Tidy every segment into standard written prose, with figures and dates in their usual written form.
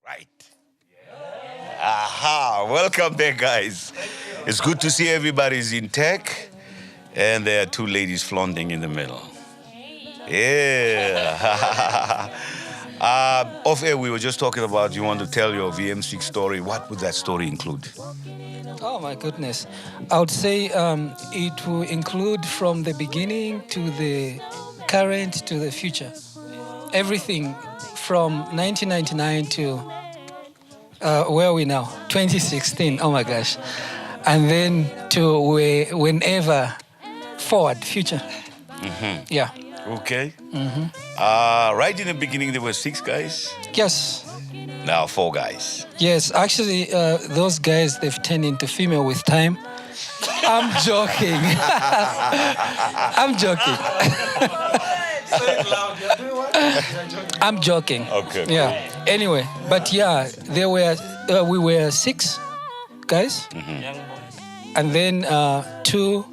Right. Aha, welcome back, guys. It's good to see everybody's in tech, and there are two ladies flaunting in the middle. Yeah. Off air, we were just talking about you want to tell your VM6 story. What would that story include? Oh my goodness. I would say it will include from the beginning to the current to the future. Everything from 1999 to where are we now? 2016, oh my gosh. And then to whenever forward, future. Mm-hmm. Yeah. Okay. Mm-hmm. Right in the beginning, there were 6 guys. Yes. Now 4 guys. Yes, actually, those guys, they've turned into female with time. I'm joking. I'm joking. Say it loud. You're doing what? You're joking. I'm joking. Okay. Yeah. Anyway, but yeah, we were 6 guys, and then 2,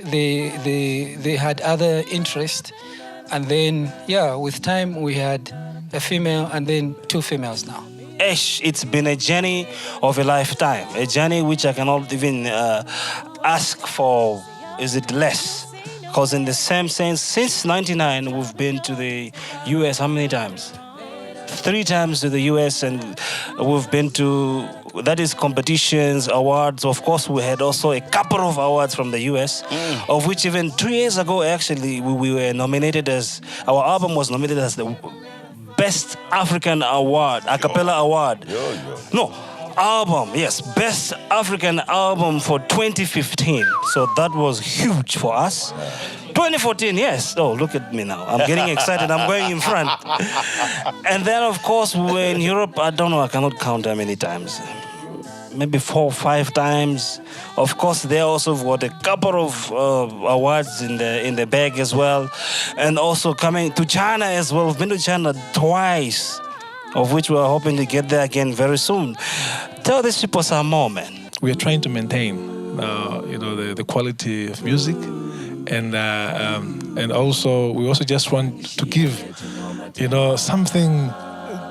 they had other interest, and then yeah, with time we had a female, and then 2 females now. It's been a journey of a lifetime, a journey which I cannot even ask for. Is it less? Because in the same sense, since '99, we've been to the US how many times? 3 times to the US, and we've been to, that is competitions, awards. Of course, we had also a couple of awards from the US, of which even 2 years ago, actually, we were nominated as, our album was nominated as the Best African Award, a cappella award. No, album, yes, Best African Album for 2015. So that was huge for us. 2014, yes. Oh, look at me now. I'm getting excited. I'm going in front. And then, of course, we were in Europe. I don't know. I cannot count how many times. Maybe 4 or 5 times. Of course, they also got a couple of awards in the bag as well. And also coming to China as well. We've been to China twice, of which we're hoping to get there again very soon. Tell these people some more, man. We are trying to maintain, the quality of music. And also, we also just want to give,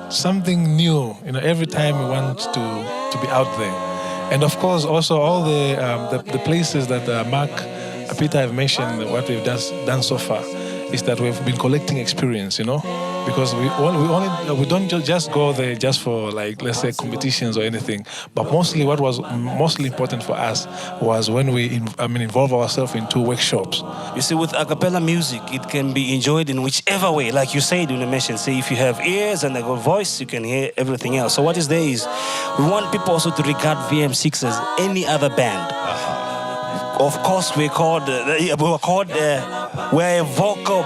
something new. Every time we want to be out there. And of course, also all the places that Mark, Peter have mentioned, what we've done so far, is that we've been collecting experience, because we don't just go there just for, like, let's say, competitions or anything. But mostly, what was mostly important for us was when we involve ourselves into workshops. You see, with a cappella music, it can be enjoyed in whichever way. Like you said, you mentioned, say, if you have ears and a good voice, you can hear everything else. So what is there is, we want people also to regard VM6 as any other band. Of course, we're a vocal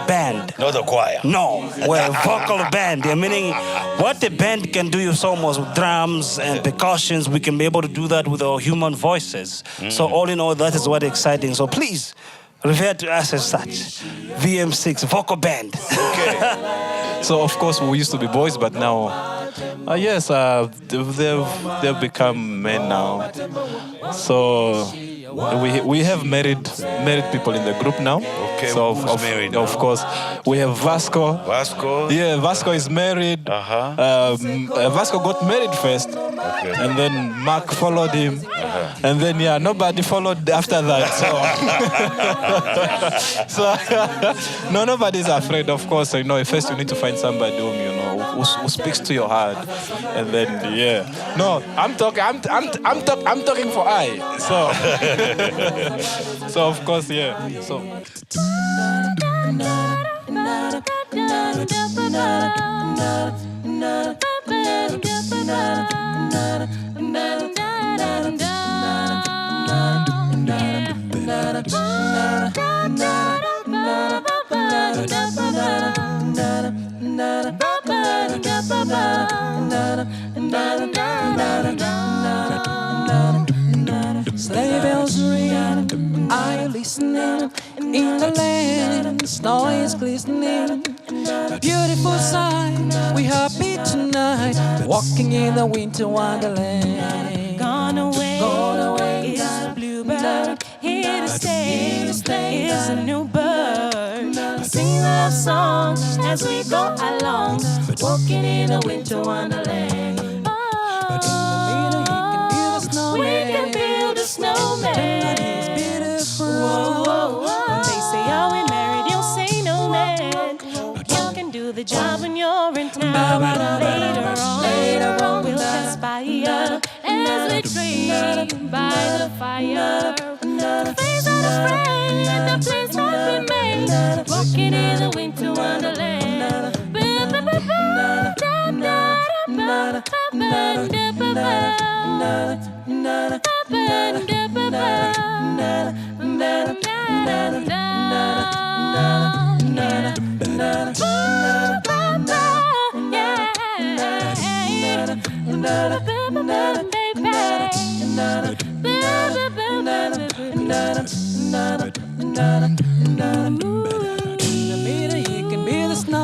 band. Not a choir. No, we're a vocal band. Meaning, what the band can do is almost with drums and percussions. We can be able to do that with our human voices. So all in all, that is what exciting. So please, refer to us as such. VM6, vocal band. Okay. So of course we used to be boys, but now, yes, they've become men now. So we have married people in the group now. Okay, so who's married now? Of course, we have Vasco. Vasco? Yeah, Vasco is married. Vasco got married first, and then Mark followed him, and then nobody followed after that. So, no, nobody's afraid. Of course, first you need to find somebody who speaks to your heart, and then no, I'm talking for I. So. So of course, So. Are you listening? In the land, snow is glistening. Beautiful sight, we happy tonight. Walking in the winter wonderland. Gone away is the bluebird. Here to stay is a new bird. Sing love songs as we go along. Walking in a winter wonderland. We can build a snowman. Whoa, whoa, whoa. When they say, are we married? You'll say no, man. You can do the job when you're in town. Later on, we'll conspire as we dream by the fire. The face unafraid, the place that we made. Walking in the winter wonderland.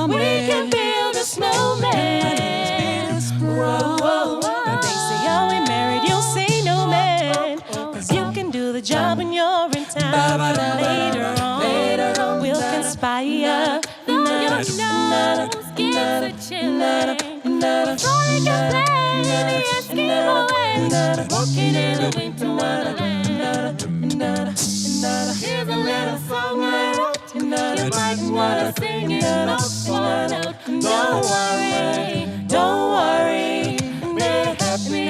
We can build a snowman. Whoa, whoa, whoa. They say, are we married? You'll say no, man. 'Cause you can do the job when you're in town. Later on, we'll conspire. Though your nose gets a chilling. Frolic and play in the Eskimo way. Walking in the winter wonderland. Here's a little song I wrote. You might wanna sing it off one note. Don't worry, be happy.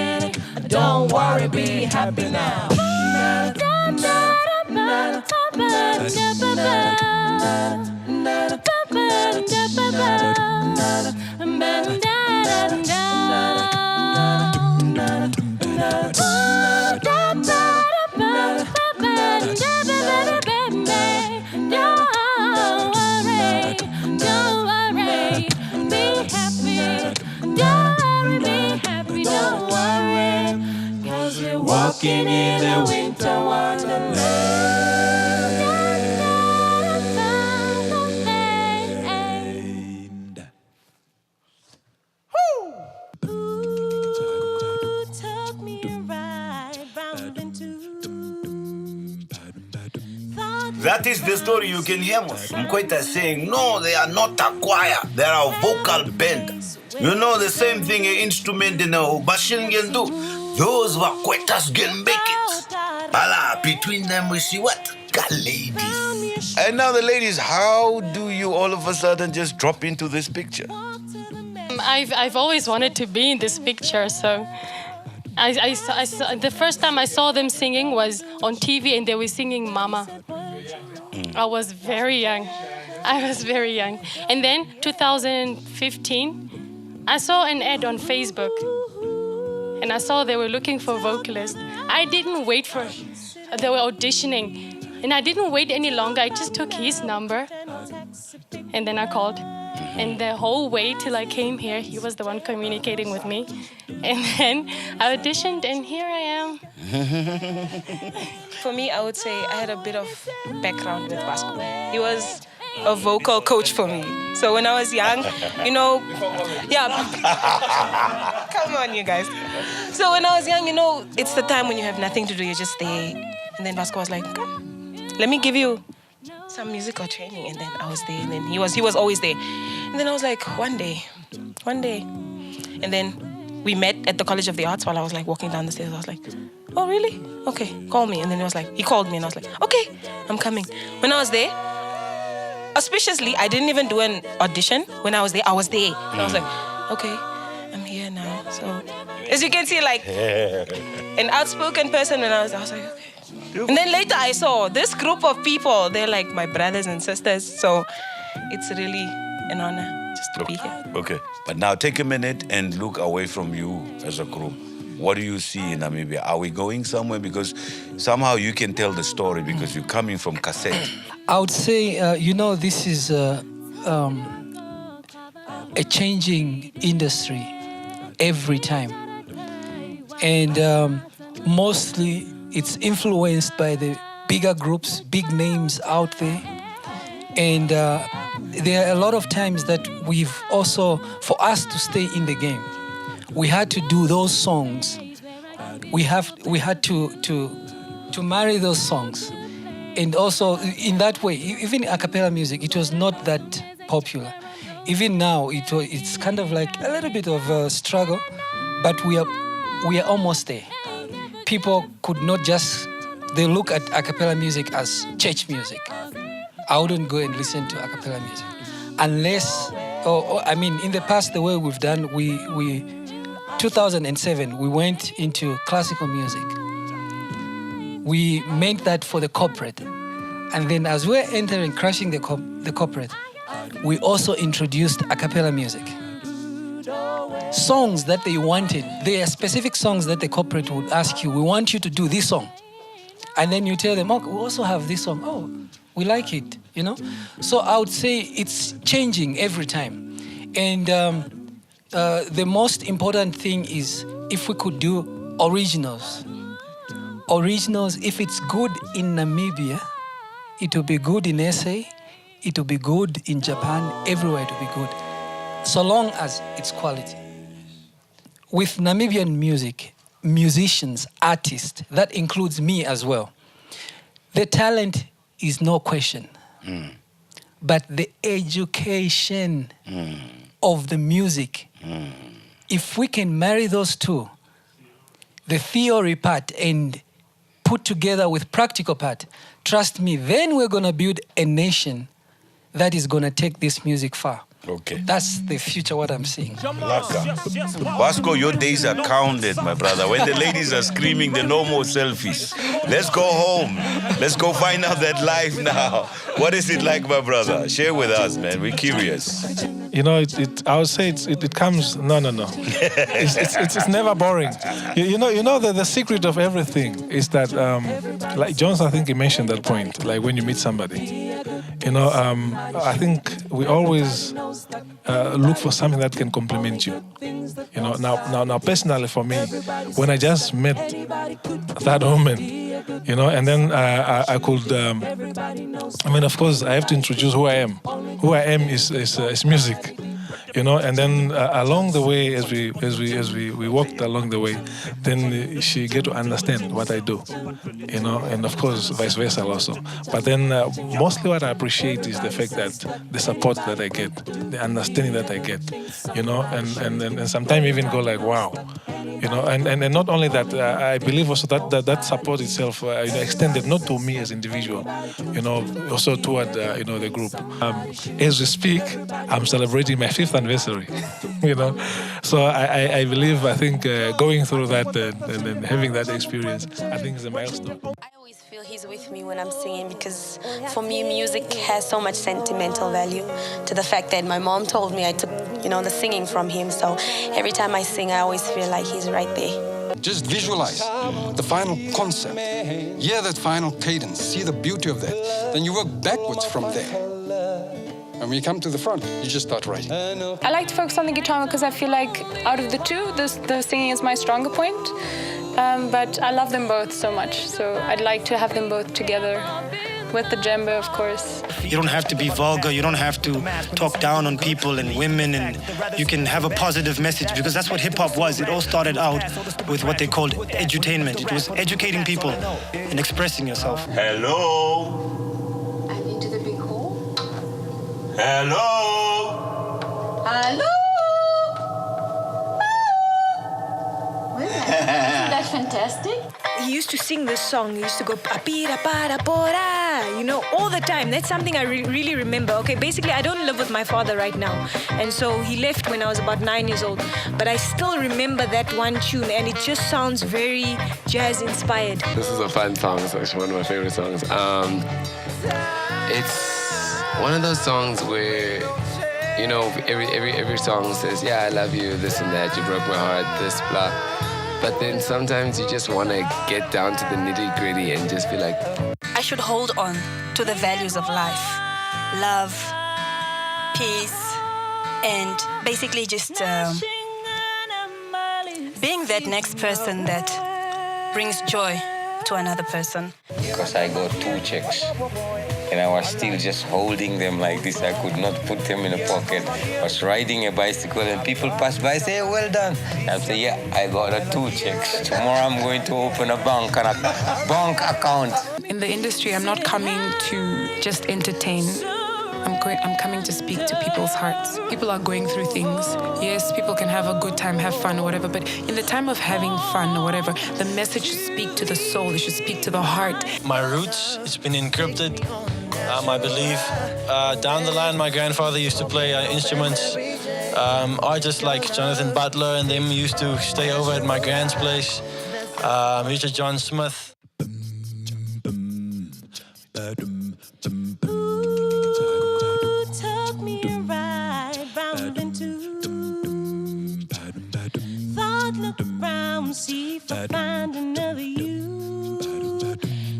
Don't worry, be happy now. Walking in the winter wonderland. Ooh, took me a ride round into. That is the story you can hear. Mkweta saying, no, they are not a choir. They are a vocal band. You know the same thing an instrument in a Bashin can do. Those were Kwetas can make it. Bala, between them we see what? Got ladies. And now the ladies, how do you all of a sudden just drop into this picture? I've always wanted to be in this picture, so I saw, the first time I saw them singing was on TV, and they were singing Mama. I was very young. And then 2015, I saw an ad on Facebook, and I saw they were looking for vocalists. I didn't wait they were auditioning, and I didn't wait any longer. I just took his number, and then I called. And the whole way till I came here, he was the one communicating with me. And then I auditioned, and here I am. For me, I would say I had a bit of background with Vasco. He was a vocal coach for me. So when I was young, come on, you guys. So when I was young, it's the time when you have nothing to do, you just stay. And then Vasco was like, come, let me give you some musical training. And then I was there, and then he was always there. And then I was like, one day. And then we met at the College of the Arts while I was like walking down the stairs. I was like, oh, really? Okay, call me. And then he called me, and I was like, okay, I'm coming. When I was there, auspiciously, I didn't even do an audition. When I was there, I was there. And I was like, okay, I'm here now. So, as you can see, like, an outspoken person, and I was like, okay. And then later I saw this group of people. They're like my brothers and sisters. So, it's really an honor just to be here. Okay, but now take a minute and look away from you as a group. What do you see in Namibia? Are we going somewhere? Because somehow you can tell the story because you're coming from cassette. I would say, this is a changing industry every time. And mostly it's influenced by the bigger groups, big names out there. And there are a lot of times that we've also, for us to stay in the game, we had to do those songs. We had to marry those songs. And also, in that way, even a cappella music, it was not that popular. Even now, it's kind of like a little bit of a struggle, but we are almost there. People could not just, they look at a cappella music as church music. I wouldn't go and listen to a cappella music unless, I mean, in the past, the way we've done, we 2007, we went into classical music. We meant that for the corporate. And then as we're entering, crashing the corporate, we also introduced a cappella music. Songs that they wanted, there are specific songs that the corporate would ask you, we want you to do this song. And then you tell them, oh, we also have this song. Oh, we like it, you know? So I would say it's changing every time. And the most important thing is if we could do originals. Originals, if it's good in Namibia, it will be good in SA, it will be good in Japan, everywhere it will be good, so long as it's quality. With Namibian music, musicians, artists, that includes me as well, the talent is no question. But the education of the music, if we can marry those two, the theory part and put together with practical part, trust me, then we're going to build a nation that is going to take this music far. Okay. That's the future, what I'm seeing. Laka. Vasco, your days are counted, my brother. When the ladies are screaming, the no more selfies. Let's go home. Let's go find out that life now. What is it like, my brother? Share with us, man. We're curious. You know, I would say it comes. No. It's never boring. You know that the secret of everything is that, like Jones, I think he mentioned that point. Like when you meet somebody, you know, I think we always look for something that can complement you. You know, now, personally for me, when I just met that woman, you know, and then I could, I mean, of course, I have to introduce who I am. Who I am is music, you know, and then along the way, as we walked along the way, then she get to understand what I do, you know, and of course, vice versa also. But then mostly what I appreciate is the fact that the support that I get, the understanding that I get, you know, and sometimes even go like, wow. You know, and not only that, I believe also that support itself extended not to me as individual, you know, also toward you know, the group. As we speak, I'm celebrating my 5th anniversary, you know. So I believe, I think going through that and having that experience, I think is a milestone. I always feel he's with me when I'm singing because for me, music has so much sentimental value to the fact that my mom told me I took, you know, the singing from him. So every time I sing, I always feel like he's right there. Just visualize the final concept. Hear that final cadence. See the beauty of that. Then you work backwards from there. And when you come to the front, you just start writing. I like to focus on the guitar because I feel like out of the two, the singing is my stronger point. But I love them both so much, so I'd like to have them both together with the djembe, of course. You don't have to be vulgar, you don't have to talk down on people and women, and you can have a positive message, because that's what hip-hop was. It all started out with what they called edutainment. It was educating people and expressing yourself. Hello? I've been to the big hall. Hello? Hello? Isn't that fantastic? He used to sing this song. He used to go "Apira para pora," you know, all the time. That's something I really remember. Okay, basically, I don't live with my father right now, and so he left when I was about 9 years old. But I still remember that one tune, and it just sounds very jazz-inspired. This is a fun song. It's actually one of my favorite songs. It's one of those songs where, you know, every song says, "Yeah, I love you," this and that. You broke my heart, this, blah. But then sometimes you just want to get down to the nitty-gritty and just be like, I should hold on to the values of life, love, peace, and basically just being that next person that brings joy to another person? Because I got 2 checks. And I was still just holding them like this. I could not put them in a pocket. I was riding a bicycle and people pass by and say, well done. I say, yeah, I got 2 checks. Tomorrow I'm going to open a bank account. In the industry, I'm not coming to just entertain. I'm coming to speak to people's hearts. People are going through things. Yes, people can have a good time, have fun or whatever, but in the time of having fun or whatever, the message should speak to the soul, it should speak to the heart. My roots, it's been encrypted, I believe. Down the line, my grandfather used to play instruments. Artists like Jonathan Butler and them used to stay over at my grand's place. Richard John Smith. Took me a ride round into. Thought, look around, see if I find another you.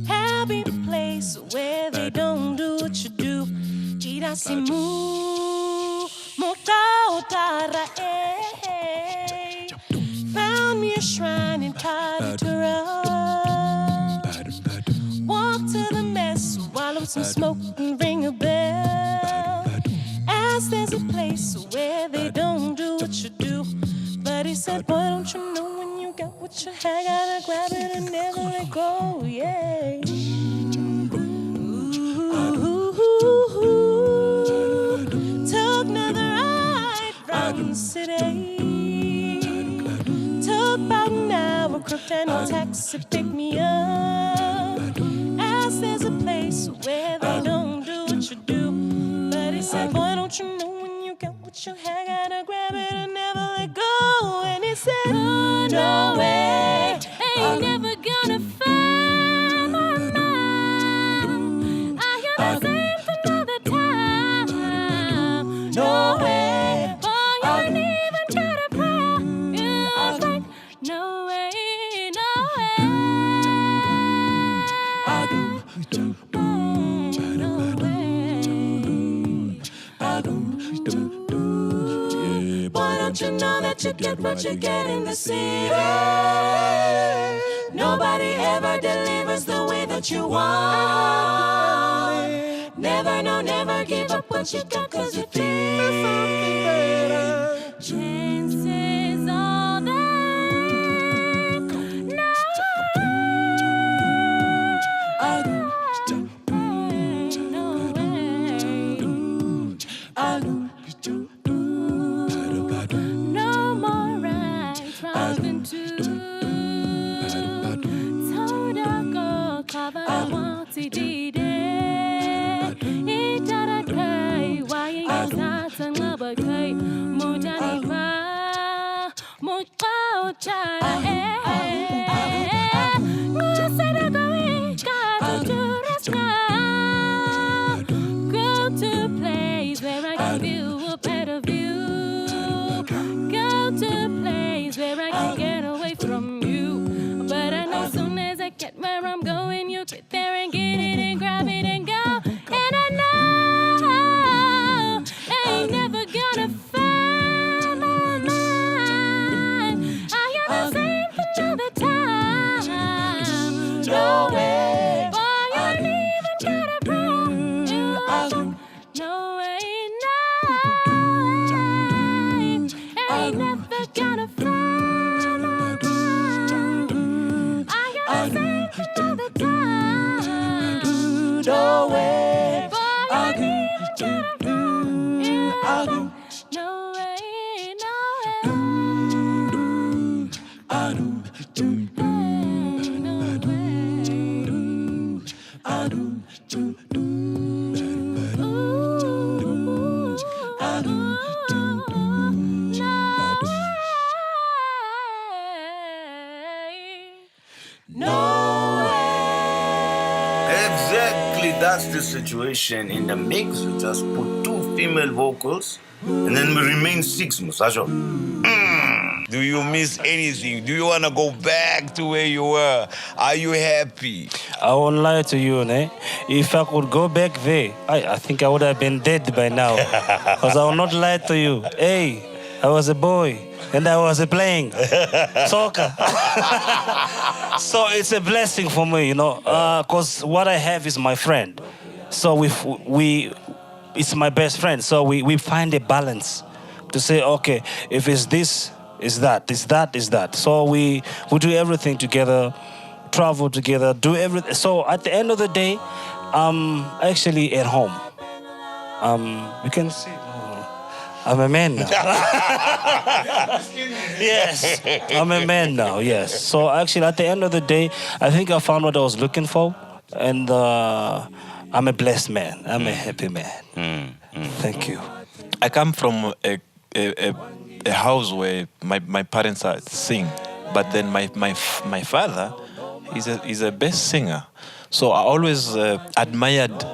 Happy place where they don't do what you do. Tira si mu, tara eh. Found me a shrine in Kaditura. Walk to the mess, swallow some smoke and ring a bell. As there's a place where they don't do what you do. But he said, boy, don't you know when you got what you had, gotta grab it and never let go, yeah. Took another ride round the city. Took about an hour, crooked and a taxi picked me up. As there's a place where they don't do what you do. But he said, boy, don't you know when you got what you had, gotta grab it and never let go. And he said, oh, no way, ain't never gonna find my mind. I hear the same thing all the time. No way, boy, you ain't even got a prayer. You was like, no way, no way. Why don't you know that you get what you get in the city? Nobody ever delivers the way that you want. Never, no, never give up what you got, cause you feel something better. Chances all that. No more rides round into. Todako kava wanti dide. Itara kai wai yasa ngaba kai mujani kwa mukau chara ngusara gawi ka turaska. Go to place where I can view a better view. Go to a place where I can get away from you. But I know soon as I get where I'm going, you get there and get it and grab it and go. And I know I ain't never gonna find my mind. I hear the same thing all the time. No way, boy, you ain't even got a prayer. You are no way, no way. Ain't never gonna find my mind. I hear the same thing all the time. No way, boy, you ain't even got a prayer. You are no way, no Exactly, that's the situation. In the mix, we just put 2 female vocals, and then we remain 6, Musajo. Do you miss anything? Do you want to go back to where you were? Are you happy? I won't lie to you, ne? If I could go back there, I think I would have been dead by now. Because I will not lie to you. Hey, I was a boy, and I was playing soccer. So it's a blessing for me, because what I have is my friend. So it's my best friend. So we find a balance to say, okay, if it's this, it's that, it's that, it's that. So we do everything together, travel together, do everything. So at the end of the day, I'm actually at home. You can see. I'm a man now. Yes, I'm a man now, yes. So actually, at the end of the day, I think I found what I was looking for. And I'm a blessed man. I'm a happy man. Thank you. I come from a house where my parents sing. But then my father is a best singer. So I always admired,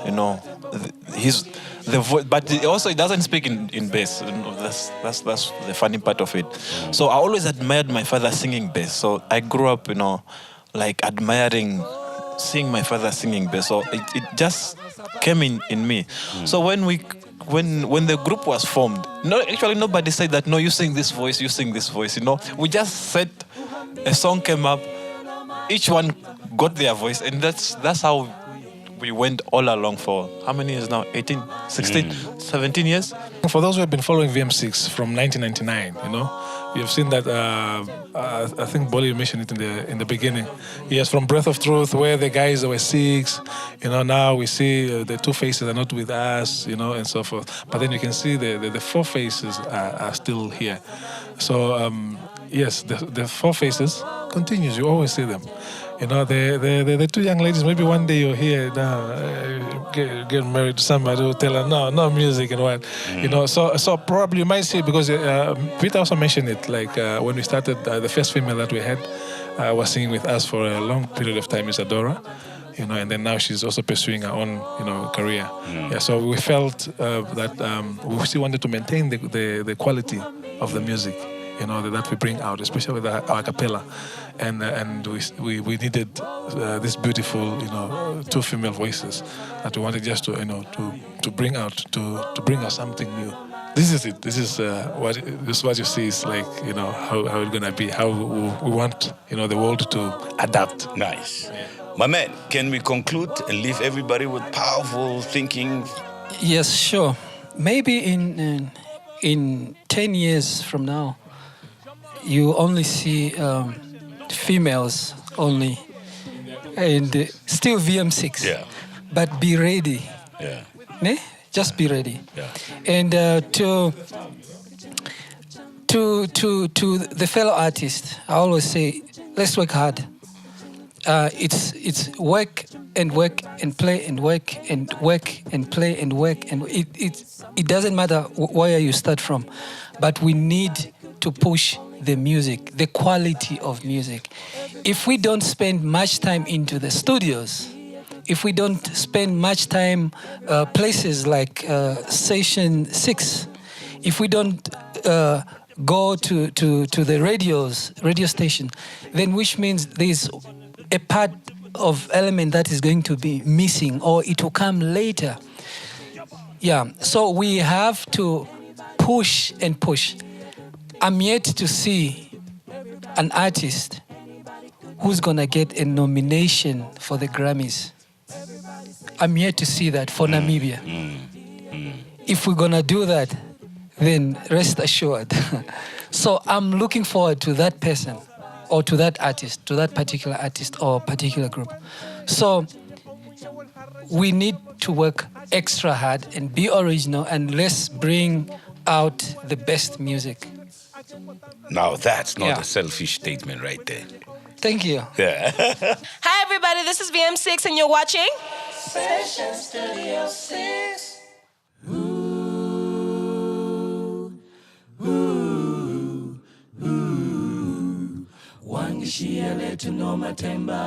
the voice, but he doesn't speak in bass. That's the funny part of it. So I always admired my father singing bass. So I grew up, like admiring, seeing my father singing bass. So it just came in me. So when the group was formed, actually nobody said that, no, you sing this voice, you sing this voice. We just said a song came up, each one got their voice, and that's how we went all along for how many years now? 18, 16, 17 years? For those who have been following VM6 from 1999, you've seen that, I think Bolly mentioned it in the beginning. Yes, from Breath of Truth, where the guys were 6, now we see the 2 faces are not with us, and so forth. But then you can see the 4 faces are still here. So, yes, the 4 faces continues. You always see them. The 2 young ladies, maybe one day you're here now, get married to somebody who tell her, no music and what. So probably you might see, because Peter also mentioned it, like when we started, the first female that we had was singing with us for a long period of time, Isadora. And then now she's also pursuing her own, career. Yeah, so we felt that we still wanted to maintain the quality of the music, that we bring out, especially with our a cappella. And we needed this beautiful, 2 female voices that we wanted just to bring out, to bring out something new. This is it. This is what you see is like, how it's gonna be, how we want, the world to adapt. Nice. Yeah. My man, can we conclude and leave everybody with powerful thinking? Yes, sure. Maybe in 10 years from now, you only see females only, and still VM6. Yeah. But be ready. Yeah. Ne? Just be ready. Yeah. And to the fellow artists, I always say, let's work hard. It's work and work and play and work and work and play and work, and it doesn't matter where you start from, but we need to push the music, the quality of music. If we don't spend much time into the studios, if we don't spend much time places like Station 6, if we don't go to the radio station, then which means there's a part of element that is going to be missing, or it will come later. Yeah, so we have to push and push. I'm yet to see an artist who's gonna get a nomination for the Grammys. I'm yet to see that for Namibia. If we're gonna do that, then rest assured. So I'm looking forward to that person, or to that artist, to that particular artist or particular group. So we need to work extra hard and be original, and let's bring out the best music. Now that's not a selfish statement right there. Thank you. Yeah. Hi everybody, this is VM6 and you're watching Session Studio 6. Wangishia letu no matemba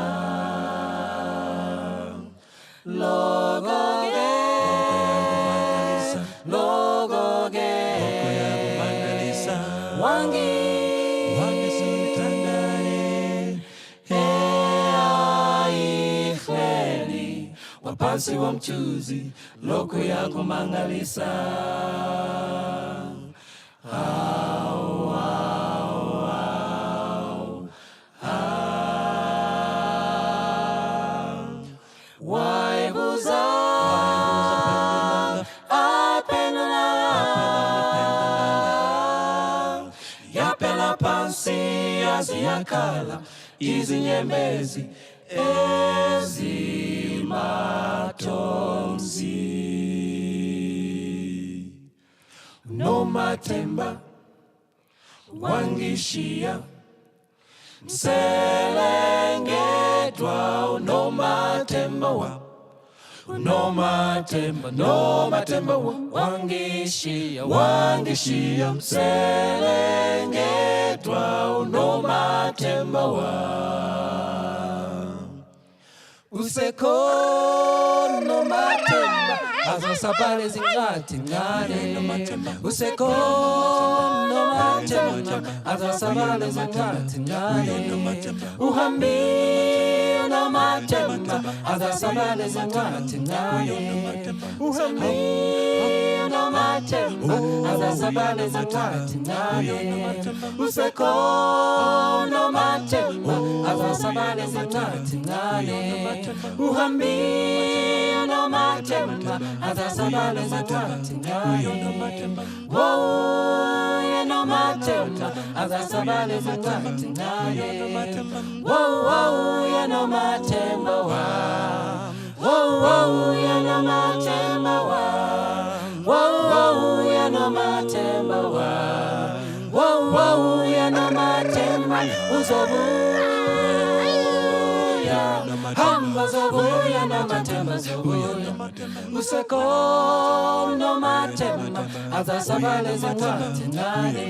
Logoge Logoge Wangi Sultanae Hea ifweni Wapansi wa mchuzi Loko ya kumangalisa phela phansi yaziyakhala izinyembezi ezimathonzi. Nomathemba wangishiya mselengedwa unomathemba wa Nomathemba wangishiya mselengedwa unomathemba usekhona nomathemba azasabhala ezincwadi ngane usekhona nomathemba azasabhala ezincwadi ngane uhambile nomathemba azasabhala ezincwadi ngane uhambile nomathemba azasabhala ezincwadi ngane usekhona nomathemba azasabhala ezincwadi ngane uhambile nomathemba azasabhala ezincwadi ngane oh yenomathemba azasabhala ezincwadi ngane oh yenomathemba oh yenomathemba oh yenomathemba oh yenomathemba uzobuya hamba zobuya nomathemba zobuya usekhona nomathemba azasabhala ezincwadi ngane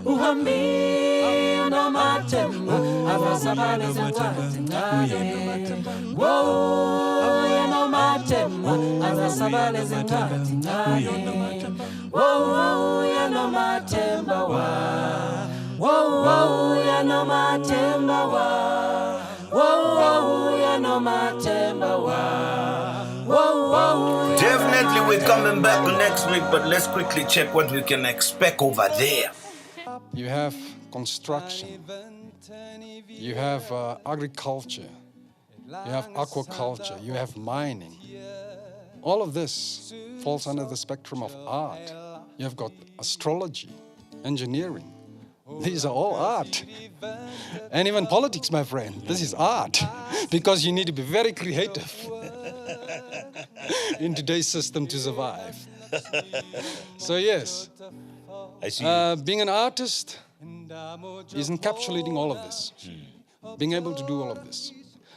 uhambile nomathemba azasabhala ezincwadi ngane oh yenomathemba azasabhala ezincwadi ngane oh yenomathemba oh yenomathemba Definitely we're coming back next week, but let's quickly check what we can expect over there. You have construction, you have agriculture, you have aquaculture, you have mining. All of this falls under the spectrum of art. You have got astrology, engineering. These are all art. And even politics, my friend, this is art. Because you need to be very creative in today's system to survive. So yes, I see. Being an artist is encapsulating all of this. Being able to do all of this.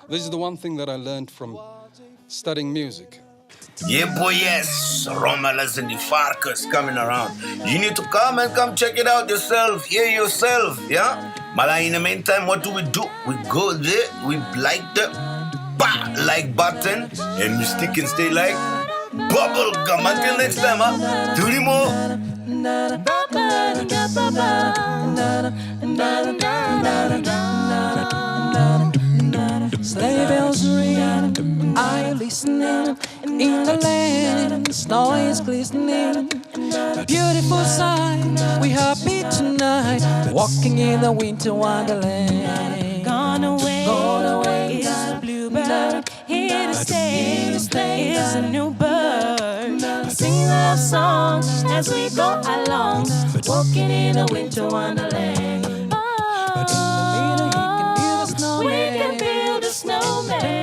This is the one thing that I learned from studying music. Yeah, boy, yes. Romalas and the Farkas coming around. You need to come check it out yourself. Hear yourself, yeah? But in the meantime, what do? We go there, we like the like button, and we stick and stay like bubble gum. Until next time, huh? 3 more. Sleigh bells ring, are you listening? In the land, snow is glistening. Beautiful sight, we happy tonight, walking in the winter wonderland. Gone away is the bluebird, here to stay is a new bird. Sing love songs as we go along, walking in a winter wonderland. We can build a snowman.